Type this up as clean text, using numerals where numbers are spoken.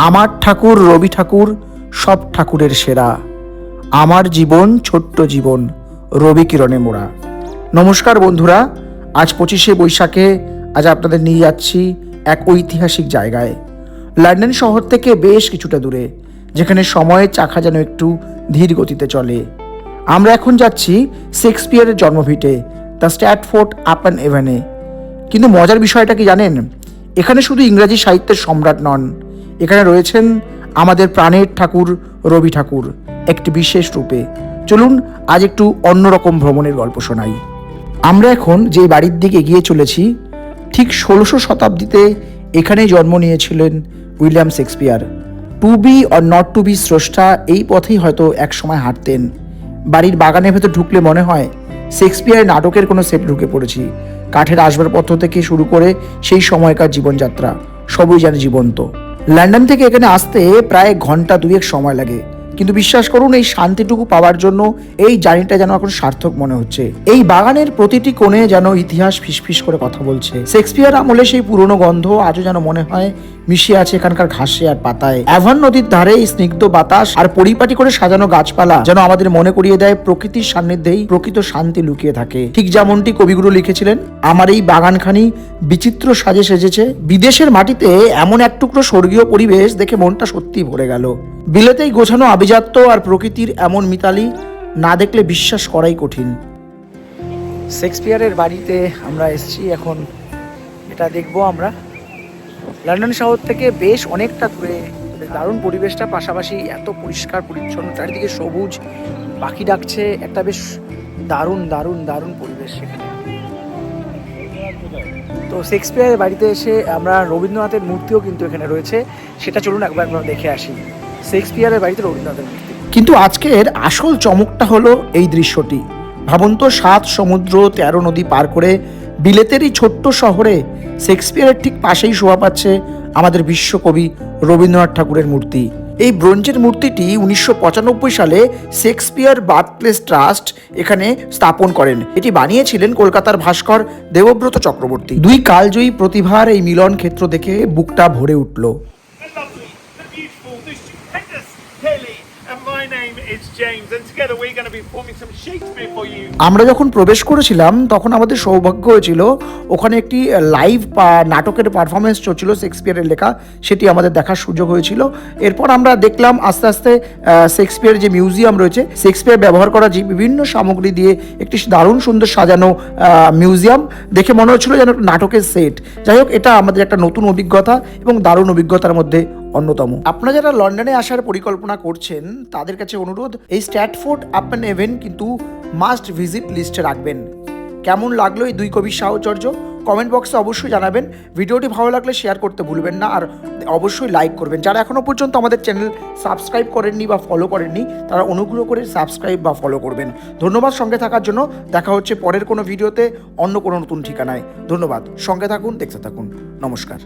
আমার ঠাকুর রবি ঠাকুর সব ঠাকুরের সেরা, আমার জীবন ছোট্ট জীবন রবি কিরণে মোড়া। নমস্কার বন্ধুরা, আজ 25শে বৈশাখে আজ আপনাদের নিয়ে যাচ্ছি এক ঐতিহাসিক জায়গায়, লন্ডন শহর থেকে বেশ কিছুটা দূরে, যেখানে সময়ের চাকা যেন একটু ধীর গতিতে চলে। আমরা এখন যাচ্ছি শেক্সপিয়ারের জন্মভিটে, দ্য স্ট্র্যাটফোর্ড আপন এভেনে। কিন্তু মজার বিষয়টা কি জানেন, এখানে শুধু ইংরাজি সাহিত্যের সম্রাট নন, এখানে রয়েছেন আমাদের প্রাণের ঠাকুর রবি ঠাকুর একটি বিশেষ রূপে। চলুন আজ একটু অন্যরকম ভ্রমণের গল্প শোনাই। আমরা এখন যে বাড়ির দিকে এগিয়ে চলেছি, ঠিক 16শো শতাব্দীতে এখানেই জন্ম নিয়েছিলেন William Shakespeare. To be or not to be স্রষ্টা, এই পথেই হয়তো এক সময় হাঁটতেন। বাড়ির বাগানের ভেতর ঢুকলে মনে হয় শেক্সপিয়ারের নাটকের কোনো সেট ঢুকে পড়েছি। কাঠের আসবাবপত্র থেকে শুরু করে সেই সময়কার জীবনযাত্রা সবই যেন জীবন্ত। লন্ডন থেকে এখানে আসতে প্রায় ঘন্টা দুয়েক সময় লাগে, কিন্তু বিশ্বাস করুন এই শান্তিটুকু পাওয়ার জন্য এই জার্নিটা যেন এখন সার্থক মনে হচ্ছে। এই বাগানের প্রতিটি কোণে যেন ইতিহাস ফিসফিস করে কথা বলছে। শেক্সপিয়ার আমলে সেই পুরনো গন্ধ আজও যেন মনে হয় মিশিয়ে আছে এখানকার ঘাসে আর পাতায়। অ্যাভন নদীর ধারে এই স্নিগ্ধ বাতাস আর পরিপাটি করে সাজানো গাছপালা যেন আমাদের মনে করিয়ে দেয় প্রকৃতির সান্নিধ্যেই প্রকৃত শান্তি লুকিয়ে থাকে। ঠিক যেমনটি কবিগুরু লিখেছিলেন, আমার এই বাগানখানি বিচিত্র সাজে সেজেছে। বিদেশের মাটিতে এমন এক টুকরো স্বর্গীয় পরিবেশ দেখে মনটা সত্যি ভরে গেল। বিলেতেই গোছানো আভিজাত্য আর প্রকৃতির এমন মিতালি না দেখলে বিশ্বাস করাই কঠিন। শেক্সপিয়ারের বাড়িতে আমরা এসেছি, এখন এটা দেখবো আমরা। লন্ডন শহর থেকে বেশ অনেকটা দূরে, দারুণ পরিবেশটা, পাশাপাশি এত পরিষ্কার পরিচ্ছন্ন, চারিদিকে সবুজ, পাখি ডাকছে, একটা বেশ দারুণ দারুণ দারুণ পরিবেশ সেখানে। তো শেক্সপিয়ারের বাড়িতে এসে আমরা রবীন্দ্রনাথের মূর্তিও কিন্তু এখানে রয়েছে, সেটা চলুন একবার আমরা দেখে আসি। শেক্সপিয়ারের বাড়িতে রবীন্দ্রনাথের মূর্তি। কিন্তু আজকের আসল চমকটা হলো এই দৃশ্যটি। ভাবুন তো, 7 সমুদ্র 13 নদী পার করে বিলেতেরই ছোট্ট শহরে শেক্সপিয়ারের ঠিক পাশেই শোভা পাচ্ছে আমাদের বিশ্বকবি রবীন্দ্রনাথ ঠাকুরের মূর্তি। এই ব্রোঞ্জের মূর্তিটি 1995 সালে শেক্সপিয়ার বার্থপ্লেস ট্রাস্ট এখানে স্থাপন করেন। এটি বানিয়েছিলেন কলকাতার ভাস্কর দেবব্রত চক্রবর্তী। দুই কালজয়ী প্রতিভার এই মিলন ক্ষেত্র দেখে বুকটা ভরে উঠল। আমরা যখন প্রবেশ করেছিলাম তখন আমাদের সৌভাগ্য হয়েছিল ওখানে একটি লাইভ নাটকের পারফরমেন্স চলছিল শেক্সপিয়ারের লেখা, সেটি আমাদের দেখার সুযোগ হয়েছিল। এরপর আমরা দেখলাম আস্তে আস্তে শেক্সপিয়ারের যে মিউজিয়াম রয়েছে, শেক্সপিয়ার ব্যবহার করা যে বিভিন্ন সামগ্রী দিয়ে একটি দারুণ সুন্দর সাজানো মিউজিয়াম, দেখে মনে হচ্ছিল যেন নাটকের সেট। যাই হোক, এটা আমাদের একটা নতুন অভিজ্ঞতা এবং দারুণ অভিজ্ঞতার মধ্যে অন্যতম। আপনারা যারা লন্ডনে আসার পরিকল্পনা করছেন তাদের কাছে অনুরোধ, এই স্ট্র্যাটফোর্ড আপন এভেন কিন্তু মাস্ট ভিজিট লিস্টে রাখবেন। কেমন লাগলো এই দুই কবির সাহচর্য কমেন্ট বক্সে অবশ্যই জানাবেন। ভিডিওটি ভালো লাগলে শেয়ার করতে ভুলবেন না, আর অবশ্যই লাইক করবেন। যারা এখনও পর্যন্ত আমাদের চ্যানেল সাবস্ক্রাইব করেননি বা ফলো করেননি তারা অনুগ্রহ করে সাবস্ক্রাইব বা ফলো করবেন। ধন্যবাদ সঙ্গে থাকার জন্য। দেখা হচ্ছে পরের কোনো ভিডিওতে অন্য কোনো নতুন ঠিকানায়। ধন্যবাদ, সঙ্গে থাকুন, দেখতে থাকুন। নমস্কার।